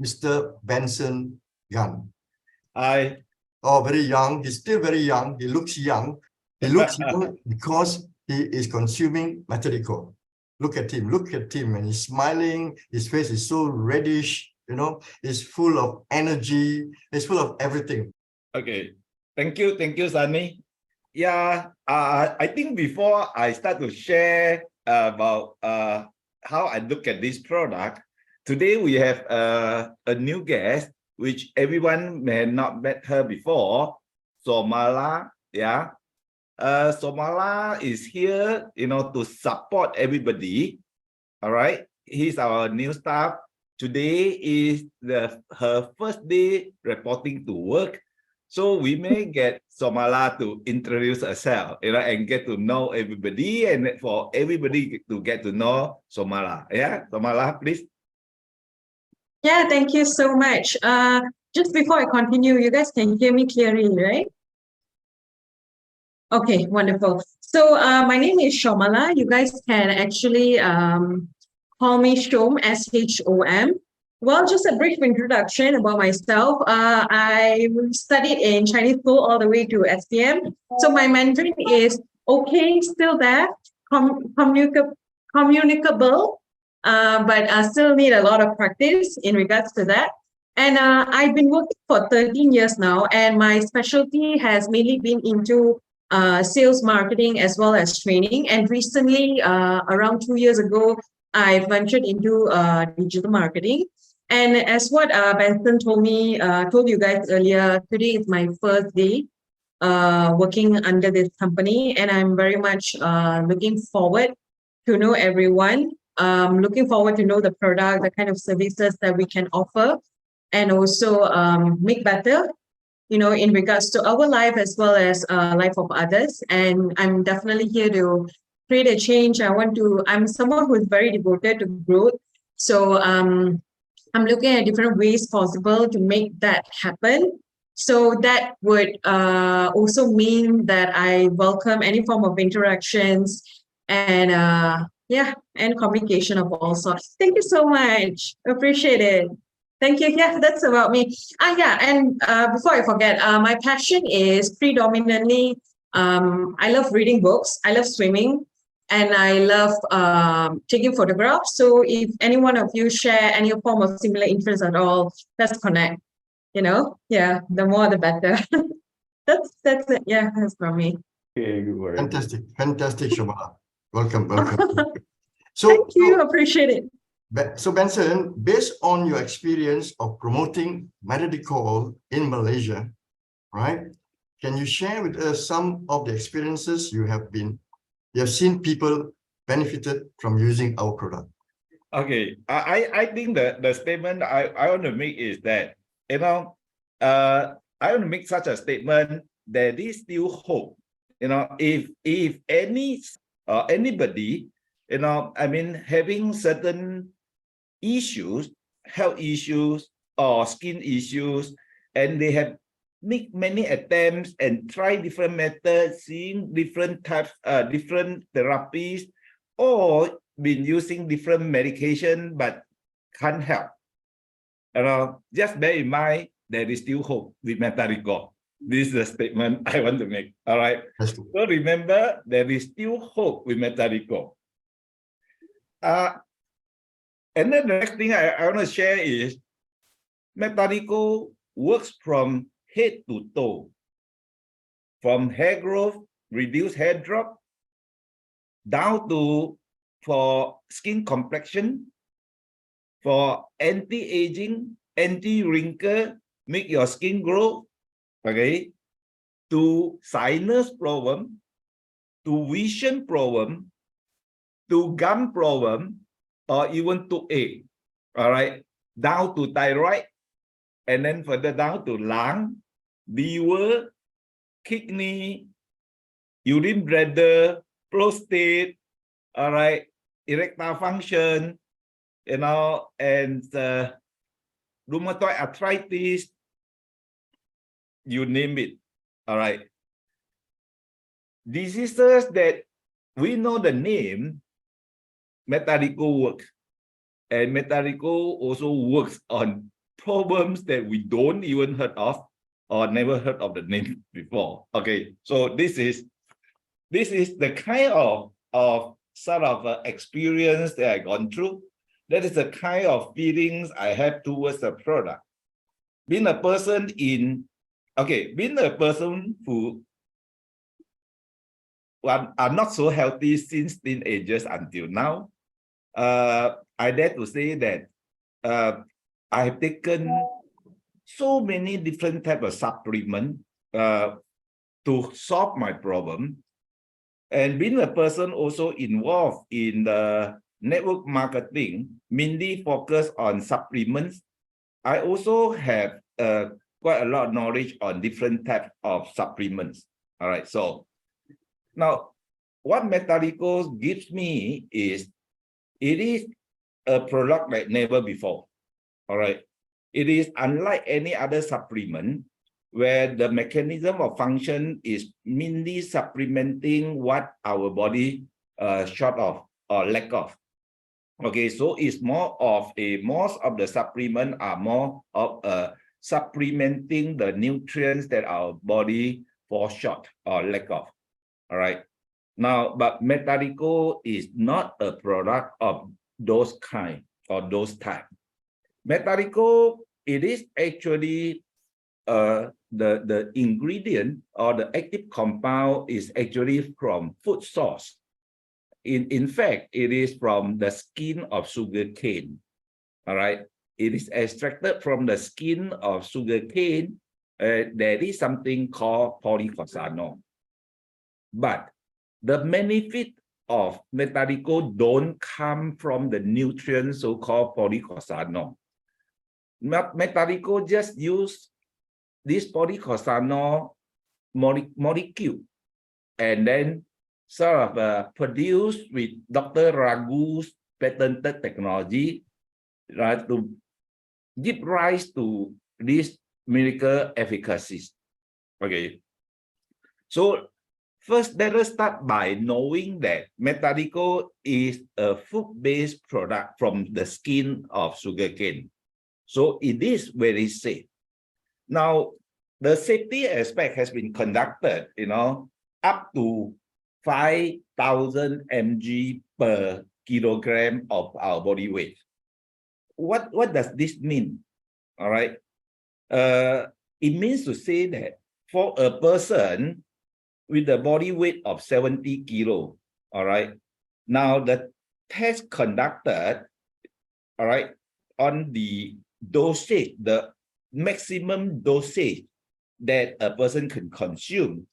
Mr. Benson Gunn. Hi. Oh, very young. He's still very young. He looks young. He looks young because he is consuming METADICHOL. Look at him. Look at him. And he's smiling. His face is so reddish. You know, he's full of energy. He's full of everything. Okay. Thank you, Sunny. Yeah, I think before I start to share about how I look at this product, today we have a new guest, which everyone may not met her before, Somala. Yeah, Somala is here, to support everybody. All right, he's our new staff. Today is her first day reporting to work. So we may get Somala to introduce herself, and get to know everybody, and for everybody to get to know Somala. Yeah, Somala, please. Yeah, thank you so much. Just before I continue, you guys can hear me clearly, right? Okay, wonderful. So my name is Shomala. You guys can actually call me Shom, S-H-O-M. Well, just a brief introduction about myself. I studied in Chinese school all the way to SPM. So my Mandarin is okay, still there, communicable, but I still need a lot of practice in regards to that. And I've been working for 13 years now, and my specialty has mainly been into sales marketing as well as training. And recently, around 2 years ago, I ventured into digital marketing. And as what Benson told you guys earlier, today is my first day working under this company, and I'm very much looking forward to know everyone. Looking forward to know the product, the kind of services that we can offer, and also make better, in regards to our life as well as life of others. And I'm definitely here to create a change. I'm someone who is very devoted to growth. So I'm looking at different ways possible to make that happen. So that would also mean that I welcome any form of interactions and and communication of all sorts. Thank you so much. Appreciate it. Thank you. Yeah, that's about me. And before I forget, my passion is predominantly, I love reading books. I love swimming. And I love taking photographs. So if any one of you share any form of similar interest at all, let's connect. Yeah, the more the better. that's it. Yeah, that's from me. Fantastic, Shomala. Welcome. So thank you, appreciate it. So Benson, based on your experience of promoting METADICHOL in Malaysia, right? Can you share with us some of the experiences you have seen people benefited from using our product? Okay, I think the statement I want to make is that, I want to make such a statement that there is still hope. If anybody, having certain issues, health issues or skin issues, and they have make many attempts and try different methods, seeing different types, different therapies, or been using different medication but can't help. Just bear in mind there is still hope with METADICHOL. This is the statement I want to make. All right. So remember, there is still hope with METADICHOL. And then the next thing I want to share is METADICHOL works from head to toe, from hair growth, reduced hair drop, down to for skin complexion, for anti-aging, anti-wrinkle, make your skin grow, okay, to sinus problem, to vision problem, to gum problem, or even to toothache, all right, down to thyroid, and then further down to lung, liver, kidney, urine bladder, prostate, all right, erectile function, and rheumatoid arthritis, you name it, all right. Diseases that we know the name, METADICHOL works, and METADICHOL also works on problems that we don't even heard of or never heard of the name before. Okay, so this is the kind of sort of experience that I gone through. That is the kind of feelings I have towards the product. Being a person who are not so healthy since teenagers until now, I dare to say that I have taken so many different types of supplements to solve my problem. And being a person also involved in the network marketing, mainly focused on supplements, I also have quite a lot of knowledge on different types of supplements. All right, so now what METADICHOL gives me is, it is a product like never before. All right, it is unlike any other supplement where the mechanism of function is mainly supplementing what our body short of or lack of. Okay, so it's more of most of the supplement are more of supplementing the nutrients that our body falls short or lack of. All right. Now, but METADICHOL is not a product of those kind or those type. METADICHOL, it is actually the ingredient or the active compound is actually from food source. In fact, it is from the skin of sugarcane. All right, it is extracted from the skin of sugarcane. There is something called policosanol. But the benefit of METADICHOL don't come from the nutrients so-called policosanol. METADICHOL just use this policosanol molecule and then sort of produced with Dr. Raghu's patented technology, right, to give rise to this miracle efficacies. Okay, so first let us start by knowing that METADICHOL is a food-based product from the skin of sugarcane, so it is very safe. Now, the safety aspect has been conducted, up to 5,000 mg per kilogram of our body weight. What does this mean? All right. It means to say that for a person with a body weight of 70 kilo, all right, now the test conducted, all right, on the dosage, the maximum dosage that a person can consume,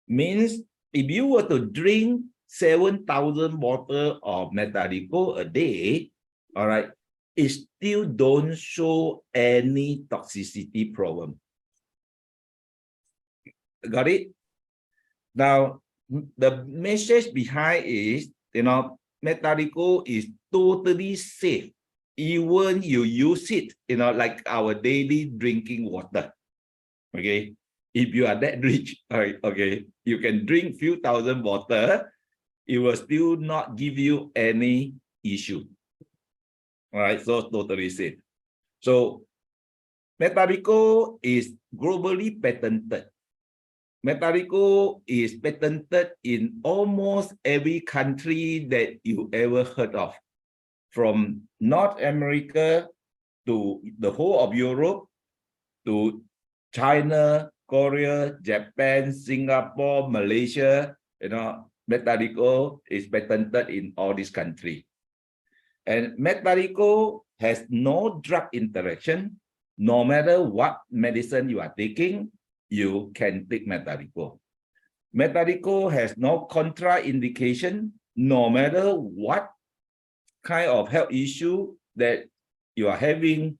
means if you were to drink 7,000 bottles of METADICHOL a day, all right, it still don't show any toxicity problem. Got it? Now, the message behind is, METADICHOL is totally safe. Even you use it, like our daily drinking water. Okay, if you are that rich, all right, okay, you can drink few thousand water, it will still not give you any issue. All right, so totally safe. So METADICHOL is globally patented. METADICHOL is patented in almost every country that you ever heard of, from North America to the whole of Europe, to China, Korea, Japan, Singapore, Malaysia. METADICHOL is patented in all these countries. And METADICHOL has no drug interaction. No matter what medicine you are taking, you can take METADICHOL. METADICHOL has no contraindication. No matter what kind of health issue that you are having,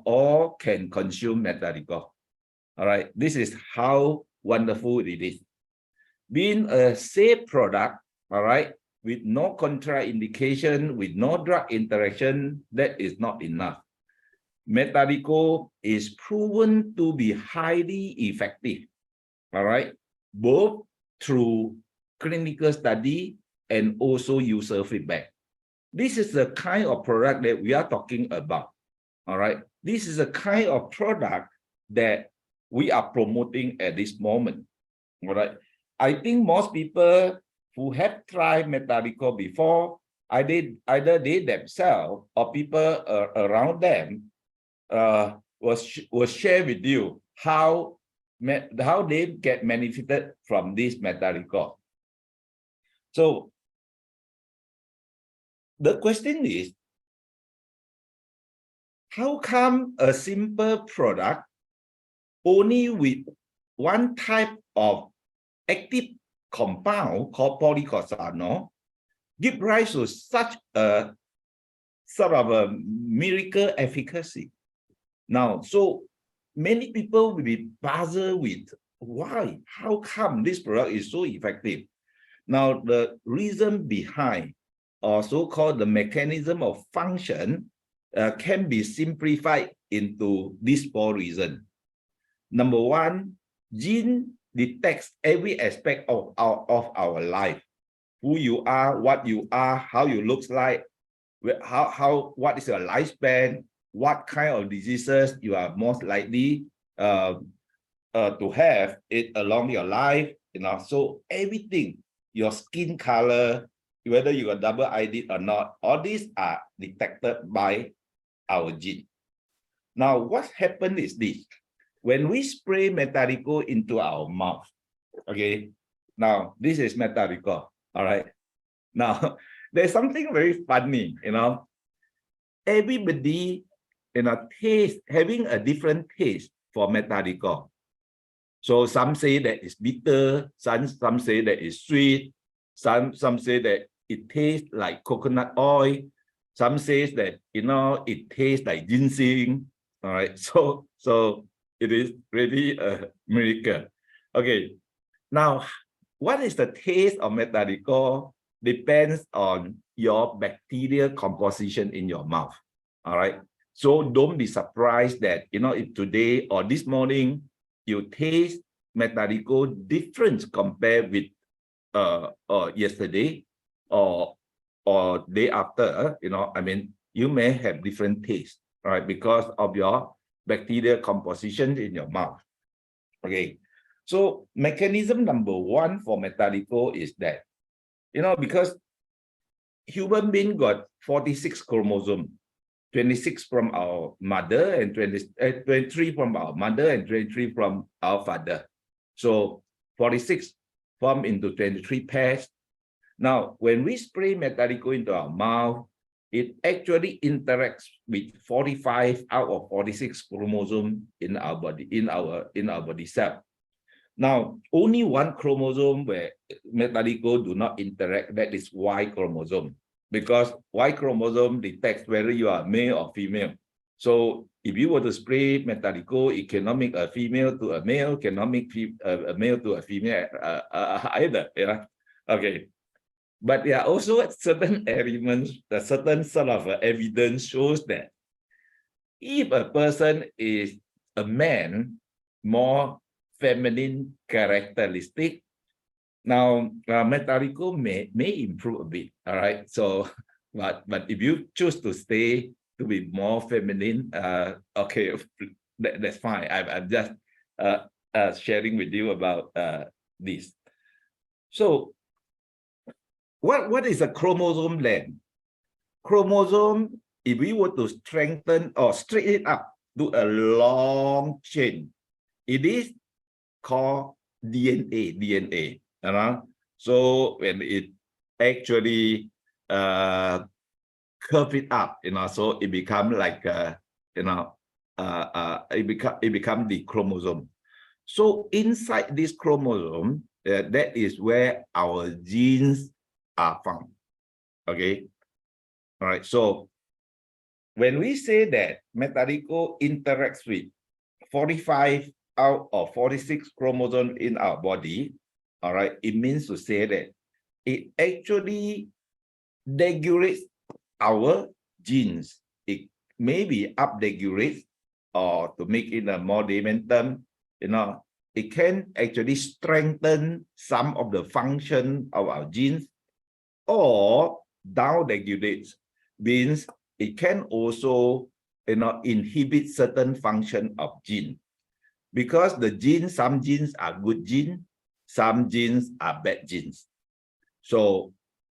all can consume METADICHOL. All right, this is how wonderful it is. Being a safe product, all right, with no contraindication, with no drug interaction, that is not enough. METADICHOL is proven to be highly effective, all right, both through clinical study and also user feedback. This is the kind of product that we are talking about. All right. This is a kind of product that we are promoting at this moment. All right. I think most people who have tried METADICHOL before, either they themselves or people around them will share with you how they get benefited from this METADICHOL. So the question is, how come a simple product only with one type of active compound called policosanol give rise to such a sort of a miracle efficacy? Now, so many people will be puzzled with why, how come this product is so effective? Now, the reason behind, or so-called the mechanism of function, can be simplified into these four reasons. Number one, gene detects every aspect of our life. Who you are, what you are, how you look like, what is your lifespan, what kind of diseases you are most likely to have it along your life, so everything, your skin color, whether you are double-eyed or not, all these are detected by our gene. Now, what happened is this: when we spray METADICHOL into our mouth, okay, now this is METADICHOL, all right. Now, there's something very funny, everybody, having a different taste for METADICHOL. So some say that it's bitter, some say that it's sweet, some say that it tastes like coconut oil, some says that it tastes like ginseng. All right, so it is really a miracle. Okay, now what is the taste of METADICHOL depends on your bacterial composition in your mouth. All right, so don't be surprised that if today or this morning you taste METADICHOL different compared with yesterday or day after, you may have different taste, right? Because of your bacterial composition in your mouth. Okay, so mechanism number one for METADICHOL is that, because human being got 46 chromosomes, 26 from our mother and 23 from our mother and 23 from our father. So 46 form into 23 pairs. Now, when we spray METADICHOL into our mouth, it actually interacts with 45 out of 46 chromosomes in our body, in our body cell. Now, only one chromosome where METADICHOL do not interact, that is Y chromosome, because Y chromosome detects whether you are male or female. So if you were to spray METADICHOL, it cannot make a female to a male, cannot make a male to a female either. Okay. But there are also certain elements, a certain sort of evidence shows that if a person is a man, more feminine characteristic, now METADICHOL may improve a bit. All right. So, but if you choose to stay to be more feminine, okay, that's fine. I'm just sharing with you about this. So, what is a chromosome then? Chromosome, if we were to strengthen or straighten it up to a long chain, it is called DNA. So when it actually curve it up, so it become like it become the chromosome. So inside this chromosome, that is where our genes are found. Okay. All right. So when we say that METADICHOL interacts with 45 out of 46 chromosomes in our body, all right, it means to say that it actually regulates our genes. It maybe upregulates, or to make it a more layman term, it can actually strengthen some of the function of our genes, or down regulates, means it can also inhibit certain function of gene. Because the genes, some genes are good genes, some genes are bad genes. So,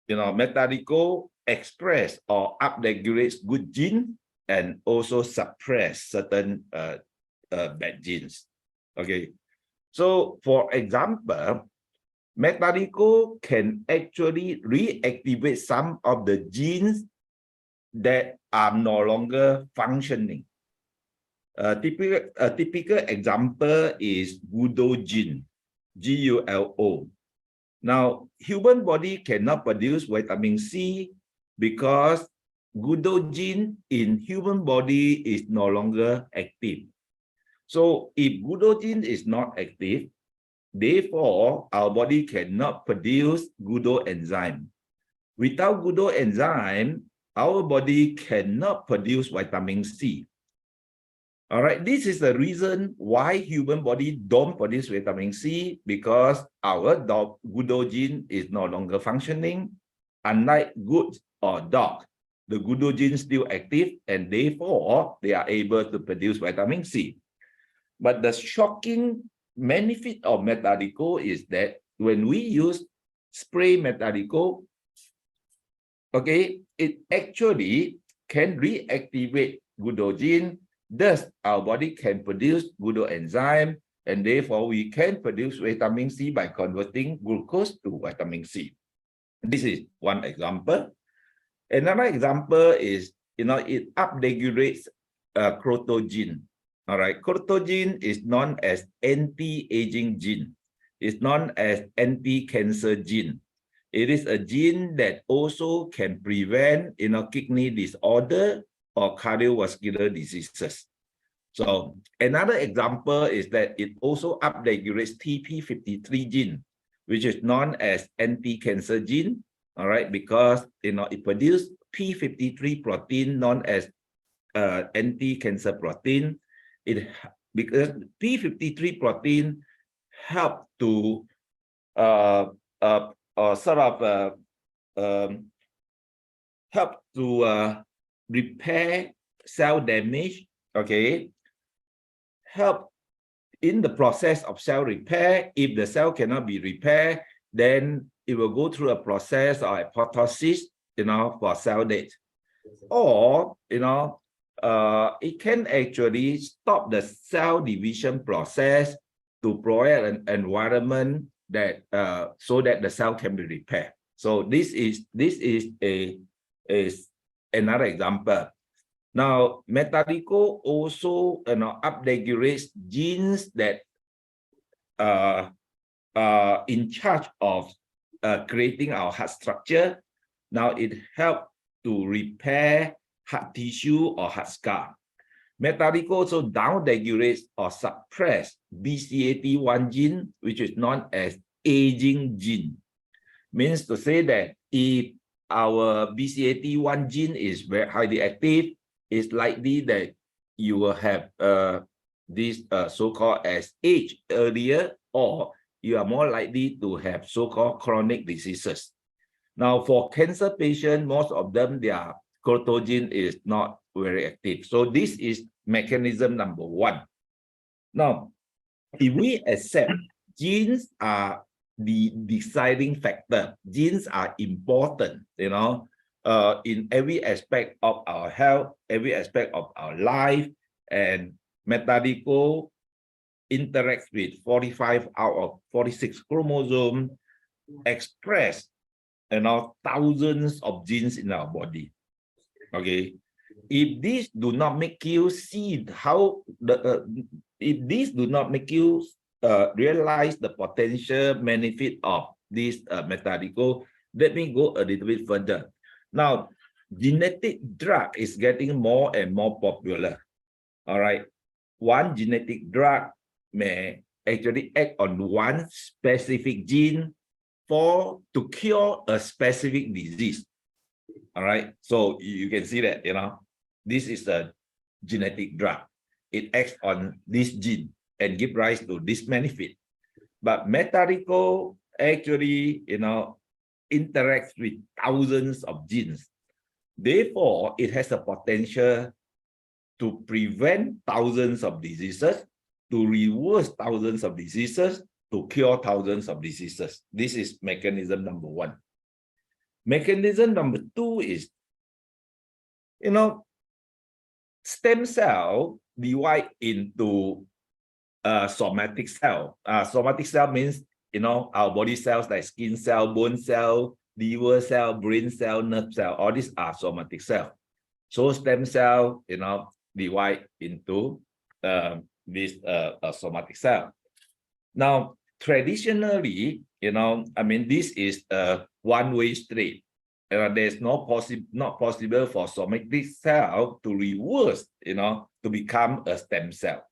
METADICHOL express or upregulates good genes and also suppress certain bad genes. Okay. So, for example, METADICHOL can actually reactivate some of the genes that are no longer functioning. A typical example is GUDO gene, GULO. Now, human body cannot produce vitamin C because GUDO gene in human body is no longer active. So, if GUDO gene is not active, therefore, our body cannot produce GUDO enzyme. Without GUDO enzyme, our body cannot produce vitamin C. All right, this is the reason why human body don't produce vitamin C, because our GUDO gene is no longer functioning. Unlike goat or dog, the GUDO gene is still active and therefore they are able to produce vitamin C. But the shocking benefit of METADICHOL is that when we use spray METADICHOL, okay, it actually can reactivate GUDO gene. Thus, our body can produce GUDO enzyme, and therefore we can produce vitamin C by converting glucose to vitamin C. This is one example. Another example is, it upregulates croto gene. All right, croto gene is known as anti-aging gene. It's known as anti-cancer gene. It is a gene that also can prevent, kidney disorder or cardiovascular diseases. So another example is that it also upregulates TP53 gene, which is known as anti-cancer gene. All right, because it produces P53 protein known as anti-cancer protein. Because P53 protein help to help to repair cell damage, okay, help in the process of cell repair. If the cell cannot be repaired, then it will go through a process of apoptosis, for cell death. Or, it can actually stop the cell division process to provide an environment that so that the cell can be repaired. So this is another example. Now, METADICHOL also upregulates genes that are in charge of creating our heart structure. Now it helps to repair heart tissue or heart scar. METADICHOL also downregulates or suppress BCAT1 gene, which is known as aging gene. Means to say that if our BCAT1 gene is very highly active, it's likely that you will have this so-called as age earlier, or you are more likely to have so-called chronic diseases. Now, for cancer patients, most of them, their croto gene is not very active. So this is mechanism number one. Now, if we accept genes are the deciding factor, genes are important, in every aspect of our health, every aspect of our life, and METADICHOL interacts with 45 out of 46 chromosomes, express thousands of genes in our body. Okay, if these do not make you see how if these do not make you realize the potential benefit of this METADICHOL, let me go a little bit further. Now, genetic drug is getting more and more popular. All right, one genetic drug may actually act on one specific gene to cure a specific disease. All right, so you can see that, this is a genetic drug. It acts on this gene and give rise to this benefit. But METADICHOL actually, interacts with thousands of genes. Therefore, it has a potential to prevent thousands of diseases, to reverse thousands of diseases, to cure thousands of diseases. This is mechanism number one. Mechanism number two is, stem cell divide into somatic cell. Somatic cell means, our body cells like skin cell, bone cell, liver cell, brain cell, nerve cell. All these are somatic cells. So stem cell, divide into this somatic cell. Now, traditionally, this is a one-way street. There's not possible for somatic cell to reverse, to become a stem cell.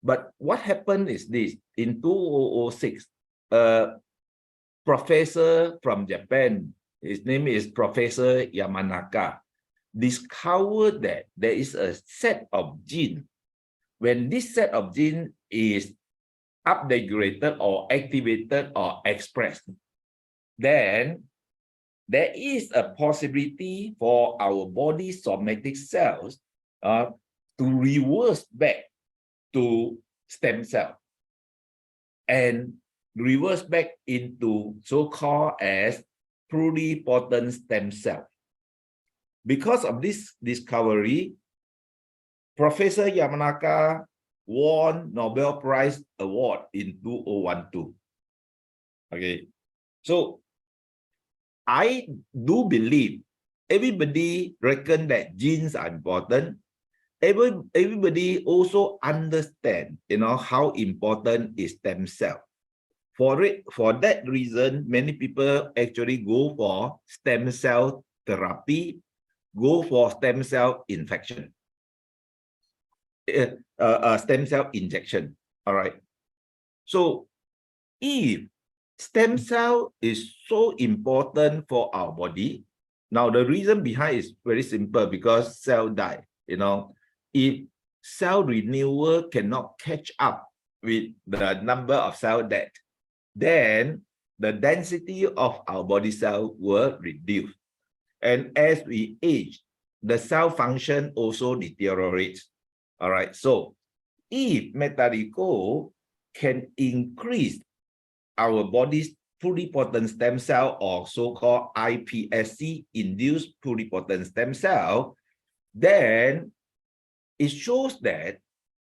But what happened is this: in 2006, a professor from Japan, his name is Professor Yamanaka, discovered that there is a set of genes. When this set of genes is upregulated or activated or expressed, then there is a possibility for our body somatic cells to reverse back to stem cell and reverse back into so-called as pluripotent stem cell. Because of this discovery, Professor Yamanaka won Nobel Prize Award in 2012. Okay, so I do believe everybody reckon that genes are important. Everybody also understand, how important is stem cell. For that reason, many people actually go for stem cell therapy, go for stem cell infection, stem cell injection. All right. So if stem cell is so important for our body, now the reason behind is very simple, because cell die. If cell renewal cannot catch up with the number of cell death, then the density of our body cell will reduce. And as we age, the cell function also deteriorates. All right. So if METADICHOL can increase our body's pluripotent stem cell, or so-called iPSC induced pluripotent stem cell, then it shows that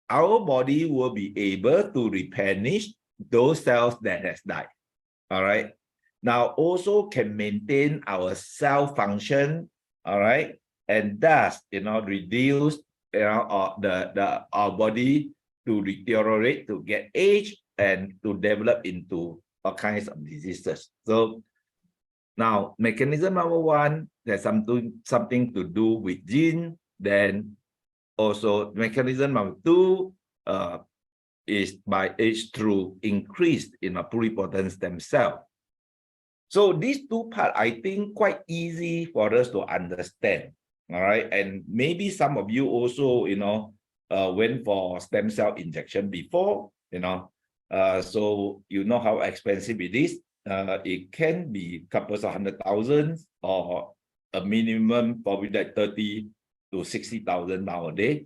our body will be able to replenish those cells that has died. All right. Now also can maintain our cell function. All right. And thus, reduce our body to deteriorate, to get age, and to develop into all kinds of diseases. So now mechanism number one, there's something to do with gene. Then also mechanism number two is by age through increase in a pluripotent stem cell. So these two parts, I think, quite easy for us to understand. All right. And maybe some of you also, went for stem cell injection before, so you know how expensive it is. It can be couples of 100,000 or a minimum probably like 30 to 60,000 nowadays.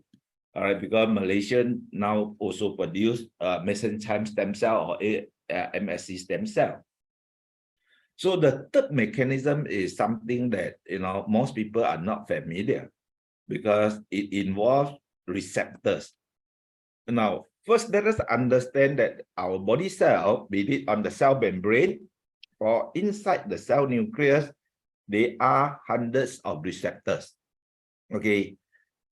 All right, because Malaysian now also produce mesenchyme stem cell or MSC stem cell. So the third mechanism is something that most people are not familiar, because it involves receptors. Now, first, let us understand that our body cell, be it on the cell membrane or inside the cell nucleus, there are hundreds of receptors. Okay,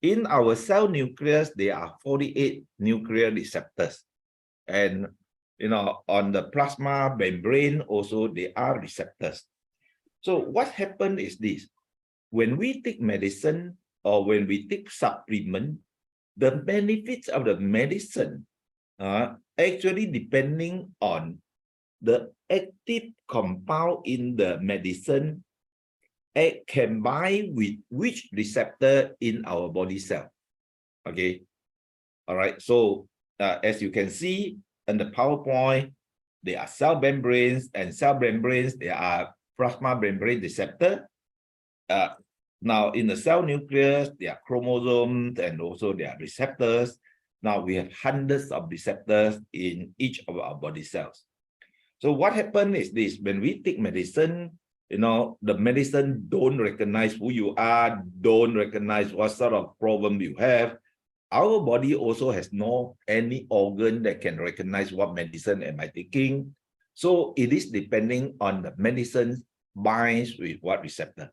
in our cell nucleus, there are 48 nuclear receptors, and on the plasma membrane also there are receptors. So what happened is this: when we take medicine or when we take supplement, the benefits of the medicine are actually depending on the active compound in the medicine can bind with which receptor in our body cell. Okay, all right. So as you can see in the PowerPoint, there are cell membranes, and cell membranes there are plasma membrane receptor. Now, in the cell nucleus, there are chromosomes and also there are receptors. Now, we have hundreds of receptors in each of our body cells. So what happens is this: when we take medicine, the medicine don't recognize who you are, don't recognize what sort of problem you have. Our body also has no any organ that can recognize what medicine am I taking. So it is depending on the medicine binds with what receptor.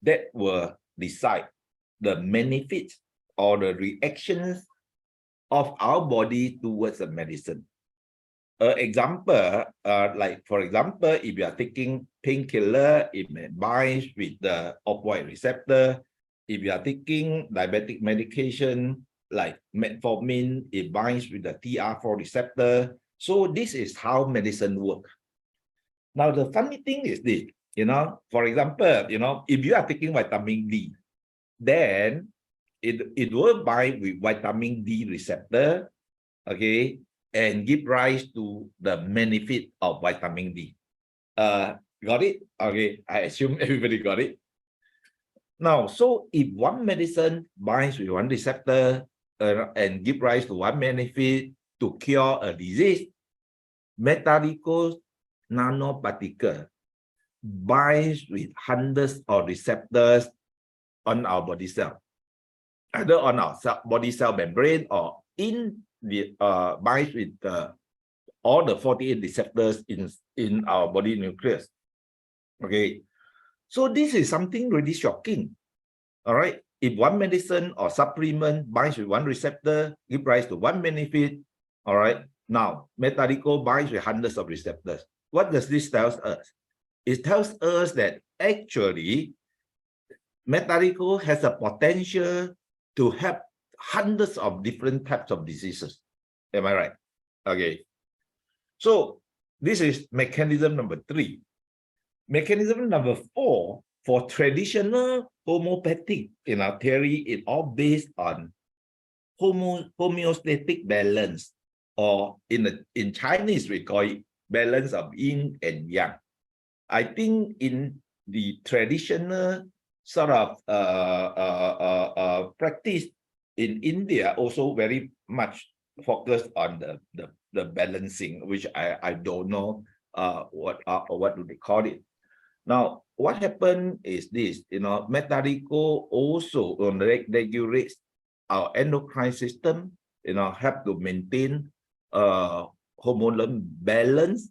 That will decide the benefits or the reactions of our body towards the medicine. Example, for example, if you are taking painkiller, it may bind with the opioid receptor. If you are taking diabetic medication like metformin, it binds with the TR4 receptor. So this is how medicine works. Now, the funny thing is this, for example, if you are taking vitamin D, then it will bind with vitamin D receptor, okay, and give rise to the benefit of vitamin D. Got it? Okay, I assume everybody got it. Now, so if one medicine binds with one receptor and give rise to one benefit to cure a disease, METADICHOL nanoparticle binds with hundreds of receptors on our body cell, either on our body cell membrane or in the binds with all the 48 receptors in our body nucleus. Okay, so this is something really shocking. All right, if one medicine or supplement binds with one receptor, give rise to one benefit. All right, now METADICHOL binds with hundreds of receptors. What does this tell us? It tells us that actually METADICHOL has a potential to help hundreds of different types of diseases. Am I right? Okay. So this is mechanism number 3. Mechanism number 4, for traditional homeopathic theory, it all based on homeostatic balance, or in Chinese we call it balance of yin and yang. I think in the traditional sort of practice in India also very much focused on the balancing, which I don't know what do they call it. Now, what happened is this, METADICHOL also regulates our endocrine system, help to maintain hormonal balance.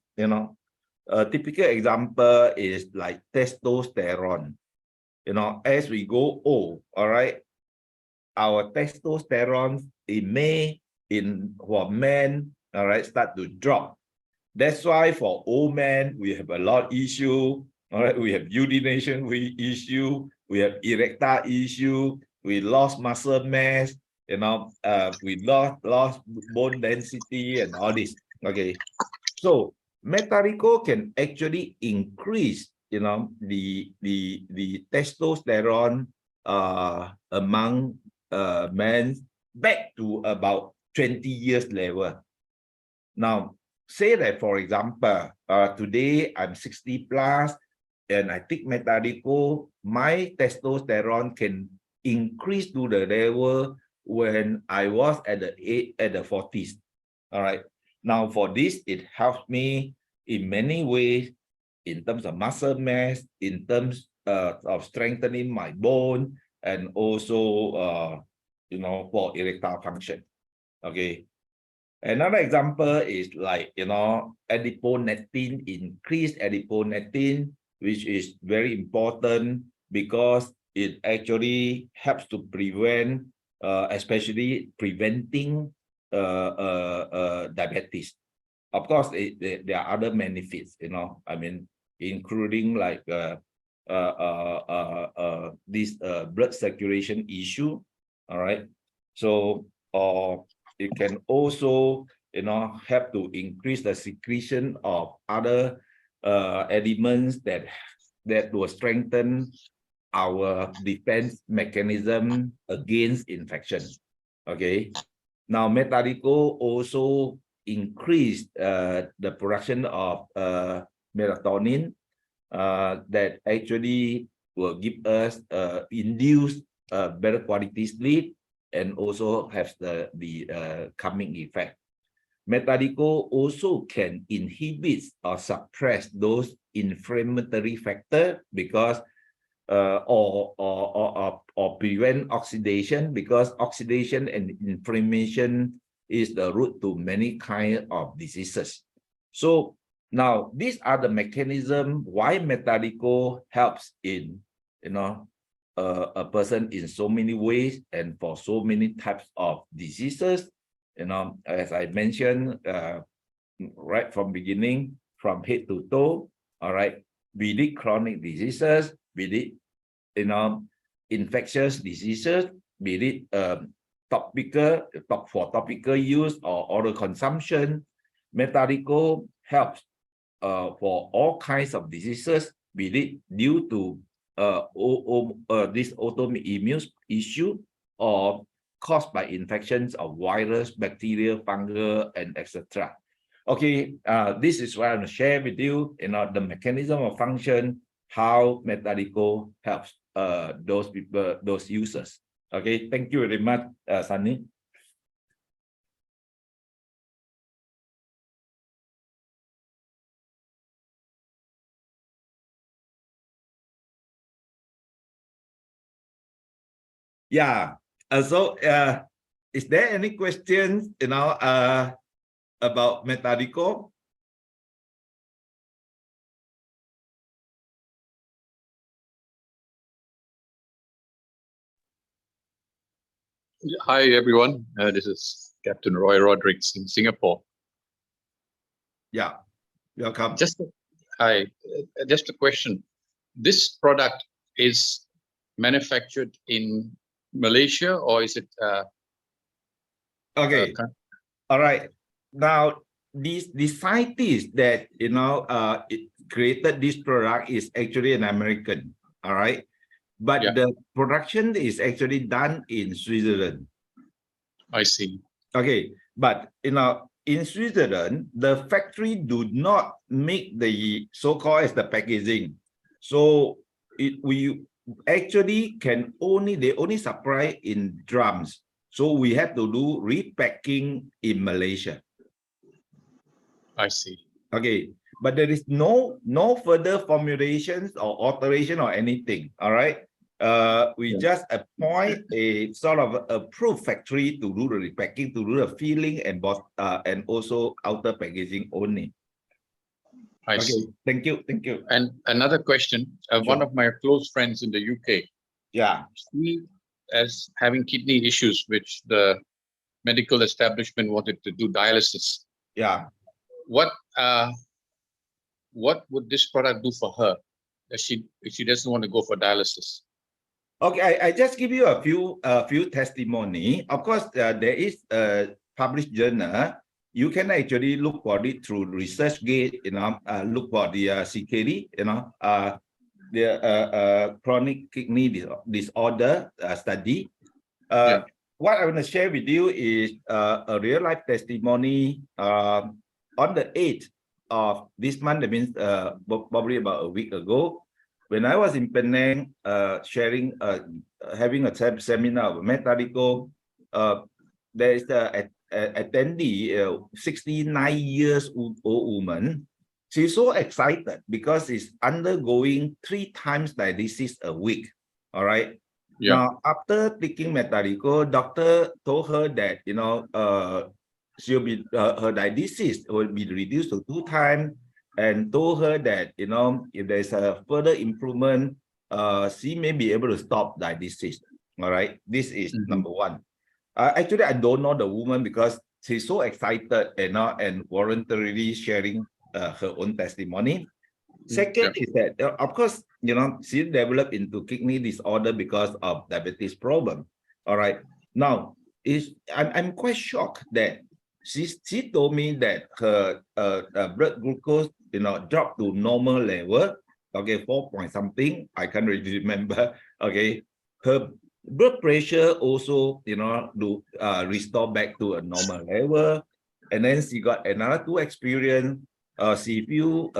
A typical example is like testosterone. As we go old, all right, our testosterone for men, all right, start to drop. That's why for old men, we have a lot of issue. All right, we have urination issue, we have erectile issue, we lost muscle mass, we lost bone density and all this. Okay, so METADICHOL can actually increase, the testosterone among men back to about 20 years level. Now, say that, for example, today I'm 60 plus and I take METADICHOL, my testosterone can increase to the level when I was at the 40s. All right. Now, for this, it helps me in many ways, in terms of muscle mass, in terms of strengthening my bone, and also, for erectile function. Okay. Another example is like, adiponectin, increased adiponectin, which is very important because it actually helps to prevent, especially preventing diabetes. Of course, there are other benefits, including like this blood circulation issue. All right. So, it can also, help to increase the secretion of other elements that will strengthen our defense mechanism against infection. Okay. Now, METADICHOL also increase the production of melatonin that actually will give us induce better quality sleep and also has the calming effect. METADICHOL also can inhibit or suppress those inflammatory factors because or prevent oxidation, because oxidation and inflammation is the root to many kinds of diseases. So now these are the mechanisms why METADICHOL helps in a person in so many ways and for so many types of diseases. As I mentioned right from beginning, from head to toe, all right, be it chronic diseases, be it infectious diseases, be it topical use or oral consumption. METADICHOL helps for all kinds of diseases, be it due to this autoimmune issue or caused by infections of virus, bacteria, fungal, and etc. Okay, this is what I'm going to share with you, the mechanism of function, how METADICHOL helps those people, those users. Okay, thank you very much, Sunny. Yeah. So, is there any questions, about METADICHOL? Hi, everyone. This is Captain Roy Rodrigues in Singapore. Yeah, welcome. Just a question. This product is manufactured in Malaysia, or is it? Okay. All right. Now, the scientist that it created this product is actually an American. All right. But Yeah. the production is actually done in Switzerland. I see. Okay, but in Switzerland, the factory do not make the so-called as the packaging. So we actually they only supply in drums. So we have to do repacking in Malaysia. I see. Okay, but there is no further formulations or alteration or anything. All right. We just appoint a sort of approved factory to do the repacking, to do the filling and also outer packaging only. I see. Thank you. And another question. One of my close friends in the UK. Yeah. He is having kidney issues, which the medical establishment wanted to do dialysis. Yeah. What would this product do for her if she doesn't want to go for dialysis? Okay, I just give you a few testimony. Of course, there is a published journal. You can actually look for it through ResearchGate. Look for the CKD. The chronic kidney disorder study. What I want to share with you is a real life testimony. On the 8th of this month, that means probably about a week ago, when I was in Penang, having a seminar of METADICHOL, there is an attendee, 69 years old woman. She's so excited because she's undergoing 3 times dialysis a week. All right. Yeah. Now, after taking METADICHOL, doctor told her that she'll be her dialysis will be reduced to 2 times, and told her that if there's a further improvement, she may be able to stop dialysis. All right, this is number 1. Actually, I don't know the woman because she's so excited and voluntarily sharing her own testimony. Second is that of course she developed into kidney disorder because of diabetes problem. All right, now I'm quite shocked that she told me that her blood glucose dropped to normal level. Okay, 4 point something. I can't really remember. Okay, her blood pressure also restore back to a normal level, and then she got another 2 experience. she feel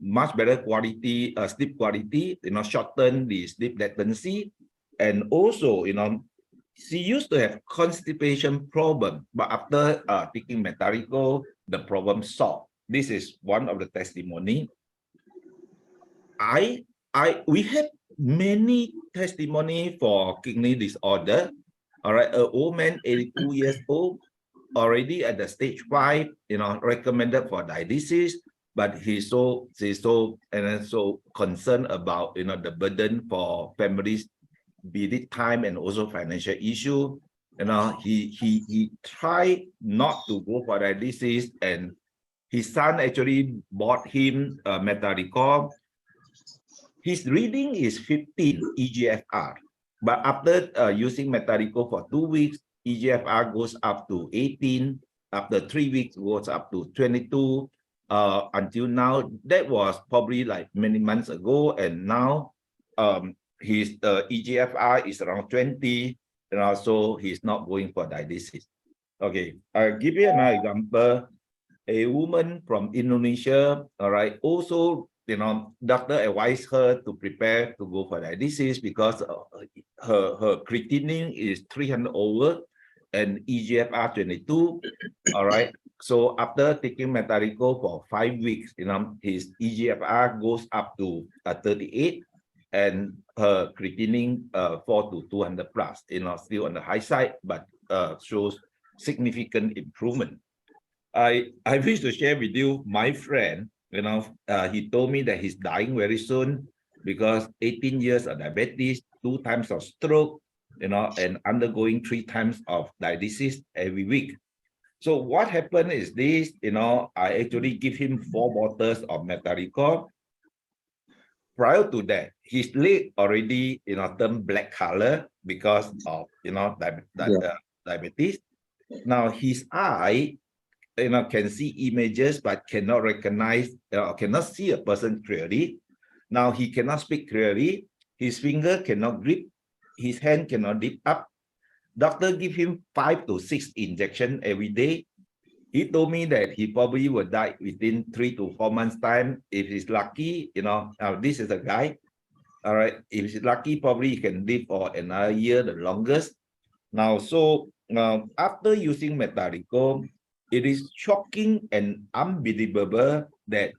much better quality sleep quality, shorten the sleep latency, and also, she used to have constipation problem, but after taking METADICHOL, the problem solved. This is one of the testimony. We have many testimony for kidney disorder. All right, an old man, 82 years old, already at the stage 5, recommended for dialysis, but she's so concerned about the burden for families, be it time and also financial issue. He tried not to go for dialysis, and his son actually bought him METADICHOL. His reading is 15 EGFR, but after using METADICHOL for 2 weeks, EGFR goes up to 18. After 3 weeks, goes up to 22. Until now, that was probably like many months ago, and now his EGFR is around 20, and also he's not going for dialysis. Okay, I'll give you another example. A woman from Indonesia, all right, also, doctor advised her to prepare to go for dialysis because her creatinine is 300 over and EGFR 22, all right. So after taking METADICHOL for 5 weeks, his EGFR goes up to 38, and her creatinine fall to 200 plus, still on the high side, but shows significant improvement. I wish to share with you my friend. He told me that he's dying very soon because 18 years of diabetes, 2 times of stroke, and undergoing 3 times of dialysis every week. So what happened is this, I actually give him 4 bottles of METADICHOL. Prior to that, his leg already, turned black color because of, diabetes. Now his eye, can see images but cannot recognize, cannot see a person clearly. Now he cannot speak clearly. His finger cannot grip. His hand cannot lift up. Doctor give him 5 to 6 injections every day. He told me that he probably will die within 3 to 4 months time. If he's lucky, this is a guy. All right, if he's lucky, probably he can live for another year, the longest. Now, so after using METADICHOL, it is shocking and unbelievable that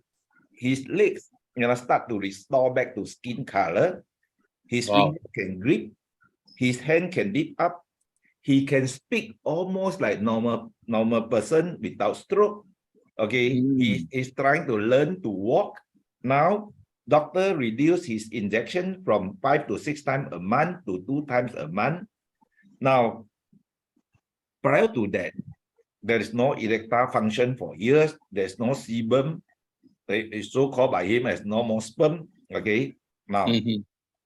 his legs, start to restore back to skin color. His finger can grip. His hand can lift up. He can speak almost like normal person without stroke. Okay, he is trying to learn to walk. Now, doctor reduced his injection from 5 to 6 times a month to 2 times a month. Now, prior to that, there is no erectile function for years. There's no sebum. It's so called by him as no more sperm. Okay. Now,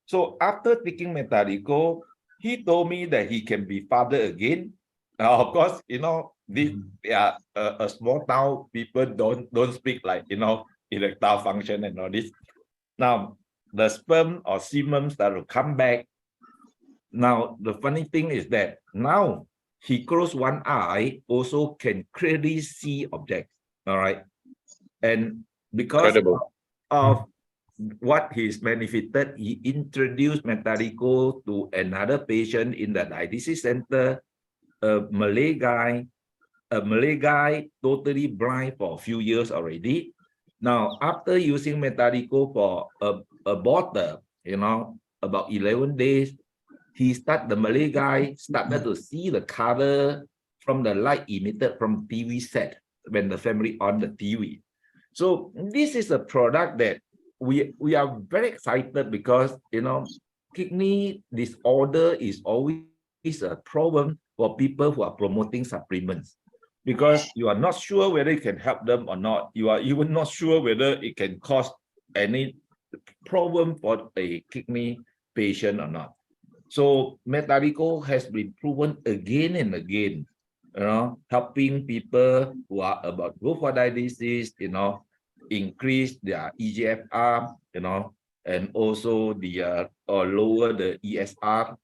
so after taking METADICHOL, he told me that he can be father again. Of course, this a small town people don't speak like erectile function and all this. Now the sperm or semen start to come back. Now the funny thing is that now he closed one eye, also can clearly see objects. All right, and because of what he's benefited, he introduced METADICHOL to another patient in the dialysis center, a Malay guy, totally blind for a few years already. Now, after using METADICHOL for a bottle, about 11 days, the Malay guy started to see the color from the light emitted from TV set when the family on the TV. So this is a product that we are very excited because, kidney disorder is always a problem for people who are promoting supplements, because you are not sure whether it can help them or not. You are even not sure whether it can cause any problem for a kidney patient or not. So METADICHOL has been proven again and again, helping people who are about to go for dialysis, increase their EGFR, and also the or lower the ESR,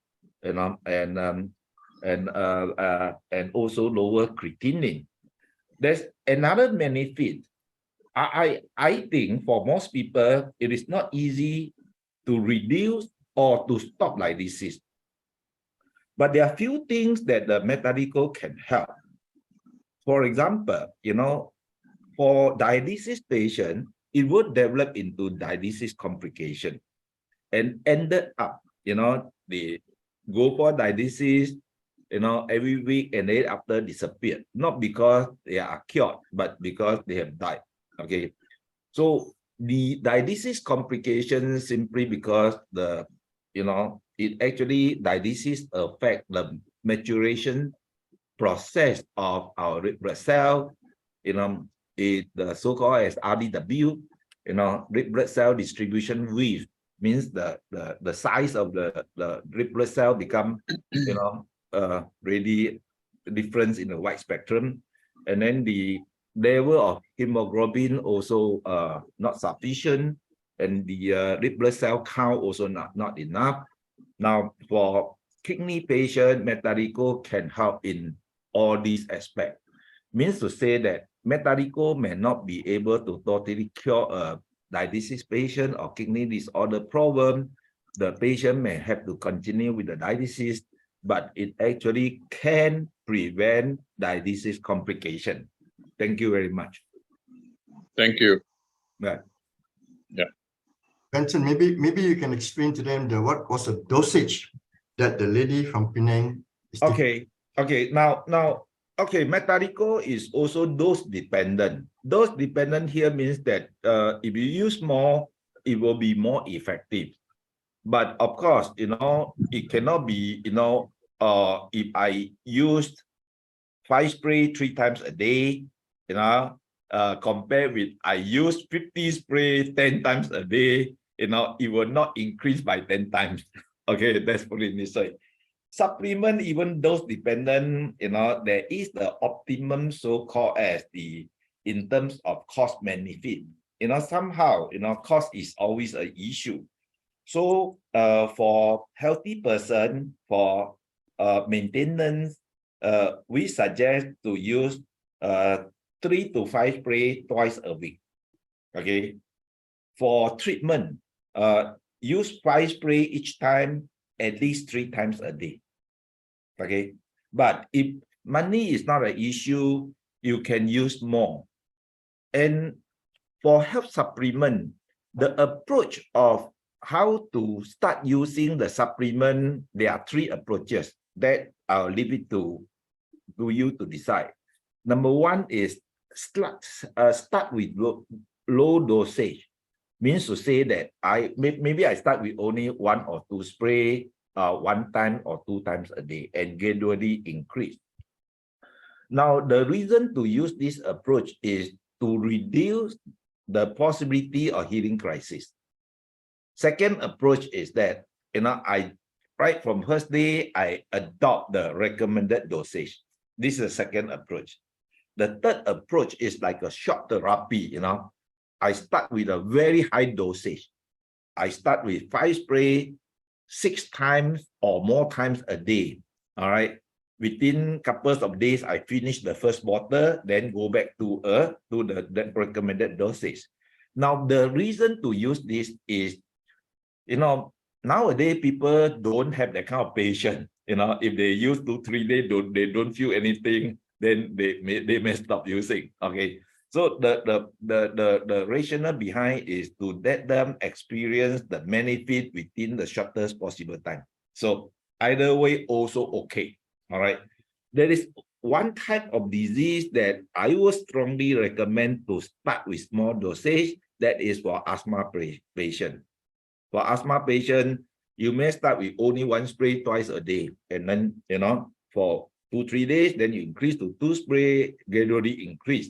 and also lower creatinine. There's another benefit. I think for most people, it is not easy to reduce or to stop lydesis. But there are few things that the METADICHOL can help. For example, for dialysis patient, it would develop into dialysis complication and ended up, they go for dialysis, every week and then after disappear, not because they are cured, but because they have died. Okay, so the dialysis complications simply because it actually dialysis affect the maturation process of our red blood cell, the so-called as RDW, red blood cell distribution width means the size of the red blood cell become, really difference in the white spectrum, and then the level of hemoglobin also not sufficient, and the red blood cell count also not enough. Now, for kidney patient, METADICHOL can help in all these aspects. Means to say that METADICHOL may not be able to totally cure a dialysis patient or kidney disorder problem. The patient may have to continue with the dialysis, but it actually can prevent dialysis complication. Thank you very much. Thank you. Yeah. Benson, maybe you can explain to them what was the dosage that the lady from Penang is taking. Okay. Now, METADICHOL is also dose dependent. Dose dependent here means that if you use more, it will be more effective. But of course, it cannot be, if I used 5 spray 3 times a day, compared with I use 50 spray 10 times a day, it will not increase by 10 times. Okay, that's put it this way. Supplement, even dose dependent, there is the optimum so-called as in terms of cost benefit. Somehow, cost is always an issue. So for healthy person, for maintenance, we suggest to use 3 to 5 spray twice a week. Okay. For treatment, use 5 spray each time, at least 3 times a day. Okay. But if money is not an issue, you can use more. And for health supplement, the approach of how to start using the supplement, there are 3 approaches that I'll leave it to you to decide. Number 1 is start with low dosage. Means to say that maybe I start with only 1 or 2 spray 1 time or 2 times a day and gradually increase. Now, the reason to use this approach is to reduce the possibility of healing crisis. Second approach is that, right from first day, I adopt the recommended dosage. This is the second approach. The third approach is like a shock therapy, I start with a very high dosage. I start with 5 spray 6 times or more times a day. All right. Within couples of days, I finish the first bottle, then go back to the recommended dosage. Now, the reason to use this is, nowadays people don't have that kind of patience. If they use 2-3 days, they don't feel anything, then they may stop using. Okay. So the rationale behind is to let them experience the benefit within the shortest possible time. So either way also okay. All right. There is one type of disease that I would strongly recommend to start with small dosage. That is for asthma patient. For asthma patient, you may start with only 1 spray twice a day, and then for 2-3 days, then you increase to 2 spray, gradually increase.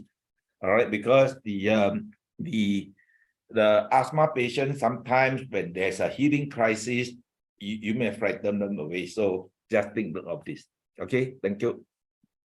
All right, because the asthma patient, sometimes when there's a healing crisis, you may frighten them away. So just think of this. Okay, thank you.